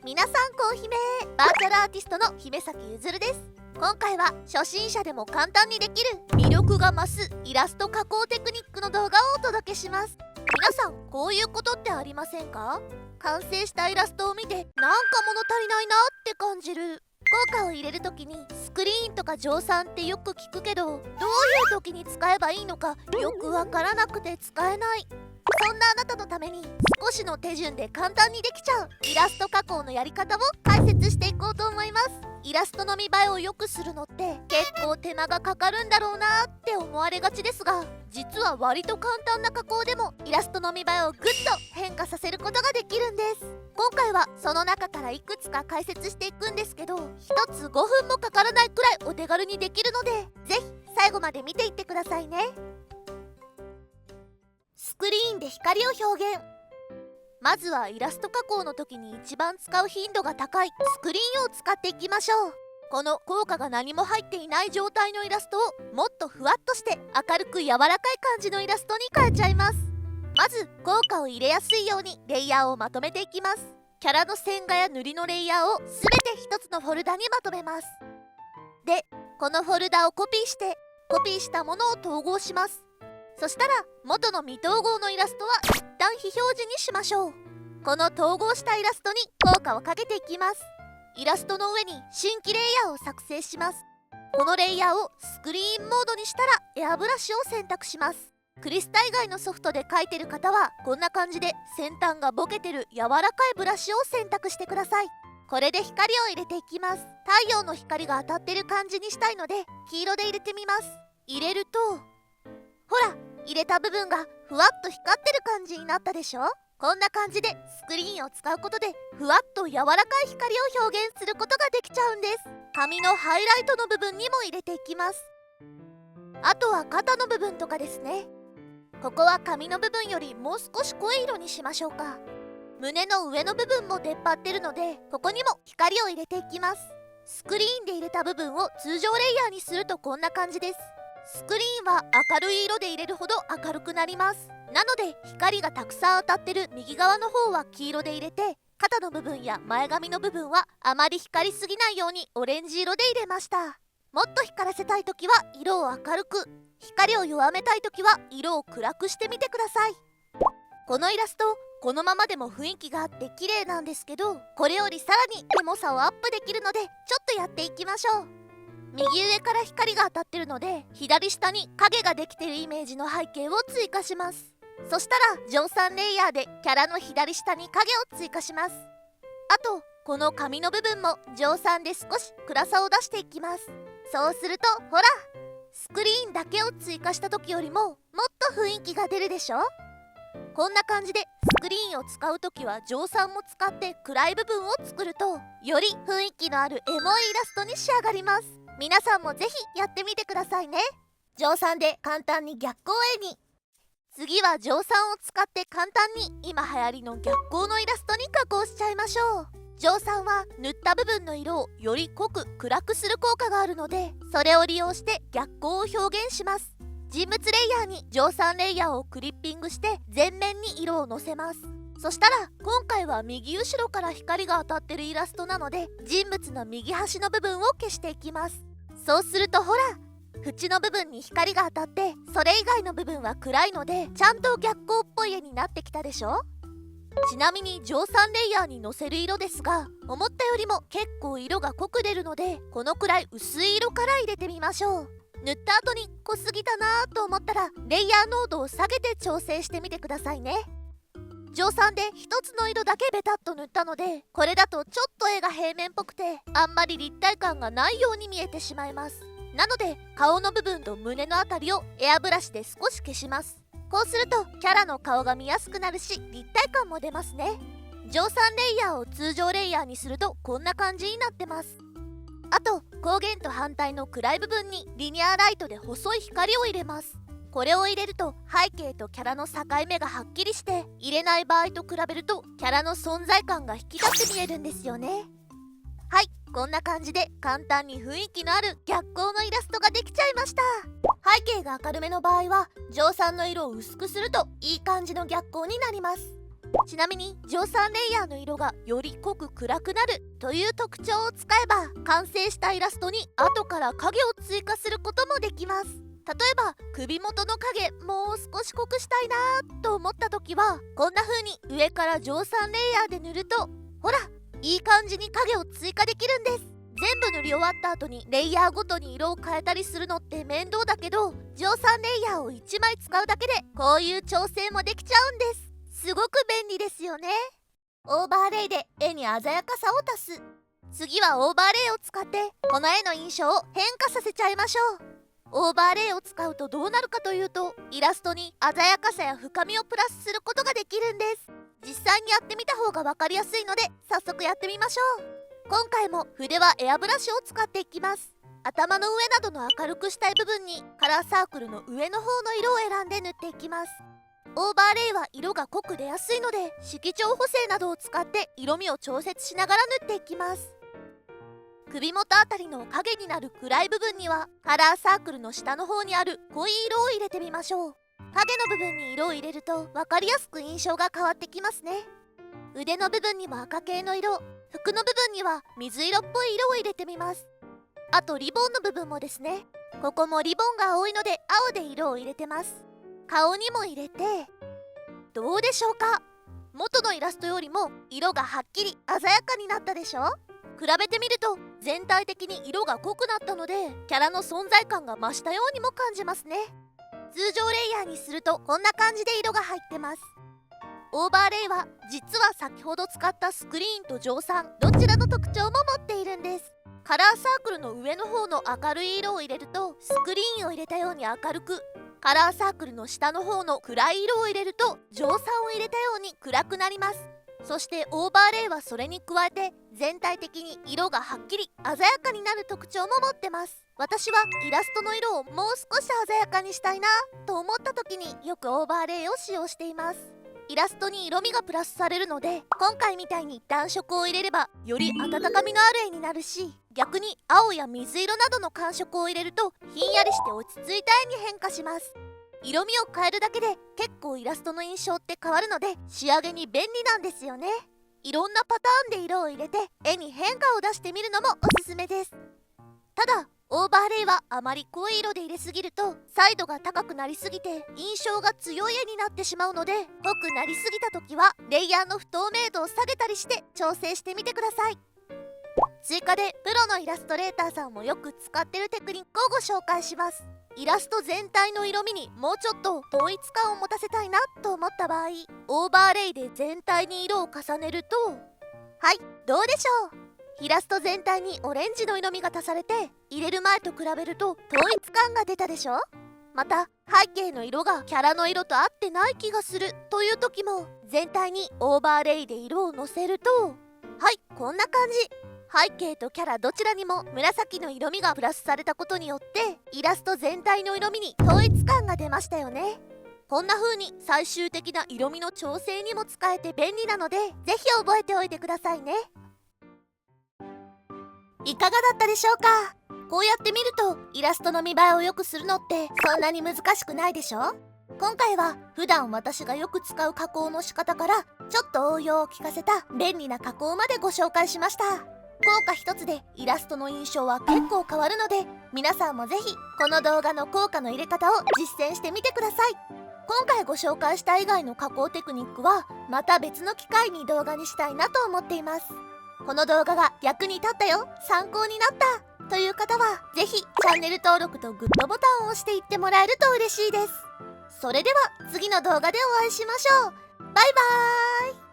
皆さんこう姫バーチャルアーティストの姫崎ゆずるです。今回は初心者でも簡単にできる魅力が増すイラスト加工テクニックの動画をお届けします。皆さんこういうことってありませんか？完成したイラストを見てなんか物足りないなって感じる。効果を入れるときにスクリーンとか乗算ってよく聞くけど、どういう時に使えばいいのかよくわからなくて使えない。そんなあなたのために少しの手順で簡単にできちゃうイラスト加工のやり方を解説していこうと思います。イラストの見栄えを良くするのって結構手間がかかるんだろうなって思われがちですが、実は割と簡単な加工でもイラストの見栄えをぐっと変化させることができるんです。今回はその中からいくつか解説していくんですけど、1つ5分もかからないくらいお手軽にできるので、ぜひ最後まで見ていってくださいね。スクリーンで光を表現。まずはイラスト加工の時に一番使う頻度が高いスクリーンを使っていきましょう。この効果が何も入っていない状態のイラストをもっとふわっとして明るく柔らかい感じのイラストに変えちゃいます。まず効果を入れやすいようにレイヤーをまとめていきます。キャラの線画や塗りのレイヤーを全て一つのフォルダにまとめます。で、このフォルダをコピーしてコピーしたものを統合します。そしたら元の未統合のイラストは一旦非表示にしましょう。この統合したイラストに効果をかけていきます。イラストの上に新規レイヤーを作成します。このレイヤーをスクリーンモードにしたらエアブラシを選択します。クリスタ以外のソフトで描いてる方はこんな感じで先端がボケてる柔らかいブラシを選択してください。これで光を入れていきます。太陽の光が当たってる感じにしたいので黄色で入れてみます。入れるとほら、入れた部分がふわっと光ってる感じになったでしょ。こんな感じでスクリーンを使うことでふわっと柔らかい光を表現することができちゃうんです。髪のハイライトの部分にも入れていきます。あとは肩の部分とかですね。ここは髪の部分よりもう少し濃い色にしましょうか。胸の上の部分も出っ張ってるのでここにも光を入れていきます。スクリーンで入れた部分を通常レイヤーにするとこんな感じです。スクリーンは明るい色で入れるほど明るくなります。なので光がたくさん当たってる右側の方は黄色で入れて、肩の部分や前髪の部分はあまり光りすぎないようにオレンジ色で入れました。もっと光らせたい時は色を明るく、光を弱めたい時は色を暗くしてみてください。このイラストこのままでも雰囲気があって綺麗なんですけど、これよりさらにエモさをアップできるのでちょっとやっていきましょう。右上から光が当たってるので左下に影ができてるイメージの背景を追加します。そしたら乗算レイヤーでキャラの左下に影を追加します。あとこの髪の部分も乗算で少し暗さを出していきます。そうするとほら、スクリーンだけを追加した時よりももっと雰囲気が出るでしょ。こんな感じでスクリーンを使う時は乗算も使って暗い部分を作るとより雰囲気のあるエモいイラストに仕上がります。皆さんもぜひやってみてくださいね。乗算で簡単に逆光絵に。次は乗算を使って簡単に今流行りの逆光のイラストに加工しちゃいましょう。乗算は塗った部分の色をより濃く暗くする効果があるので、それを利用して逆光を表現します。人物レイヤーに乗算レイヤーをクリッピングして全面に色をのせます。そしたら今回は右後ろから光が当たってるイラストなので人物の右端の部分を消していきます。そうするとほら、縁の部分に光が当たってそれ以外の部分は暗いのでちゃんと逆光っぽい絵になってきたでしょ。ちなみに乗算レイヤーにのせる色ですが、思ったよりも結構色が濃く出るのでこのくらい薄い色から入れてみましょう。塗った後に濃すぎたなと思ったらレイヤー濃度を下げて調整してみてくださいね。乗算で一つの色だけベタっと塗ったのでこれだとちょっと絵が平面っぽくてあんまり立体感がないように見えてしまいます。なので顔の部分と胸のあたりをエアブラシで少し消します。こうするとキャラの顔が見やすくなるし立体感も出ますね。乗算レイヤーを通常レイヤーにするとこんな感じになってます。あと光源と反対の暗い部分にリニアライトで細い光を入れます。これを入れると背景とキャラの境目がはっきりして入れない場合と比べるとキャラの存在感が引き立って見えるんですよね。はい、こんな感じで簡単に雰囲気のある逆光のイラストができちゃいました。背景が明るめの場合は乗算の色を薄くするといい感じの逆光になります。ちなみに蒸散レイヤーの色がより濃く暗くなるという特徴を使えば、完成したイラストに後から影を追加することもできます。例えば首元の影もう少し濃くしたいなと思った時は、こんな風に上から蒸散レイヤーで塗ると、ほら、いい感じに影を追加できるんです。全部塗り終わった後にレイヤーごとに色を変えたりするのって面倒だけど、蒸散レイヤーを1枚使うだけでこういう調整もできちゃうんです。すごく便利ですよね。オーバーレイで絵に鮮やかさを足す。次はオーバーレイを使ってこの絵の印象を変化させちゃいましょう。オーバーレイを使うとどうなるかというと、イラストに鮮やかさや深みをプラスすることができるんです。実際にやってみた方が分かりやすいので早速やってみましょう。今回も筆はエアブラシを使っていきます。頭の上などの明るくしたい部分にカラーサークルの上の方の色を選んで塗っていきます。オーバーレイは色が濃く出やすいので、色調補正などを使って色味を調節しながら塗っていきます。首元あたりの影になる暗い部分にはカラーサークルの下の方にある濃い色を入れてみましょう。影の部分に色を入れると分かりやすく印象が変わってきますね。腕の部分にも赤系の色、服の部分には水色っぽい色を入れてみます。あとリボンの部分もですね。ここもリボンが青いので青で色を入れてます。顔にも入れて、どうでしょうか。元のイラストよりも色がはっきり鮮やかになったでしょ。比べてみると全体的に色が濃くなったので、キャラの存在感が増したようにも感じますね。通常レイヤーにするとこんな感じで色が入ってます。オーバーレイは実は先ほど使ったスクリーンと蒸散どちらの特徴も持っているんです。カラーサークルの上の方の明るい色を入れるとスクリーンを入れたように明るく、カラーサークルの下の方の暗い色を入れると蒸散を入れたように暗くなります。そしてオーバーレイはそれに加えて全体的に色がはっきり鮮やかになる特徴も持ってます。私はイラストの色をもう少し鮮やかにしたいなと思った時によくオーバーレイを使用しています。イラストに色味がプラスされるので、今回みたいに暖色を入れればより温かみのある絵になるし、逆に青や水色などの感触を入れるとひんやりして落ち着いた絵に変化します。色味を変えるだけで結構イラストの印象って変わるので仕上げに便利なんですよね。いろんなパターンで色を入れて絵に変化を出してみるのもおすすめです。ただオーバーレイはあまり濃い色で入れすぎると彩度が高くなりすぎて印象が強い絵になってしまうので、濃くなりすぎた時はレイヤーの不透明度を下げたりして調整してみてください。追加でプロのイラストレーターさんもよく使ってるテクニックをご紹介します。イラスト全体の色味にもうちょっと統一感を持たせたいなと思った場合、オーバーレイで全体に色を重ねると、はい、どうでしょう。イラスト全体にオレンジの色味が足されて、入れる前と比べると統一感が出たでしょ。また背景の色がキャラの色と合ってない気がするという時も、全体にオーバーレイで色をのせると、はい、こんな感じ。背景とキャラどちらにも紫の色味がプラスされたことによってイラスト全体の色味に統一感が出ましたよね。こんな風に最終的な色味の調整にも使えて便利なので、ぜひ覚えておいてくださいね。いかがだったでしょうか。こうやって見るとイラストの見栄えを良くするのってそんなに難しくないでしょ。今回は普段私がよく使う加工の仕方からちょっと応用を聞かせた便利な加工までご紹介しました。効果一つでイラストの印象は結構変わるので、皆さんもぜひこの動画の効果の入れ方を実践してみてください。今回ご紹介した以外の加工テクニックはまた別の機会に動画にしたいなと思っています。この動画が役に立ったよ、参考になったという方はぜひチャンネル登録とグッドボタンを押していってもらえると嬉しいです。それでは次の動画でお会いしましょう。バイバーイ。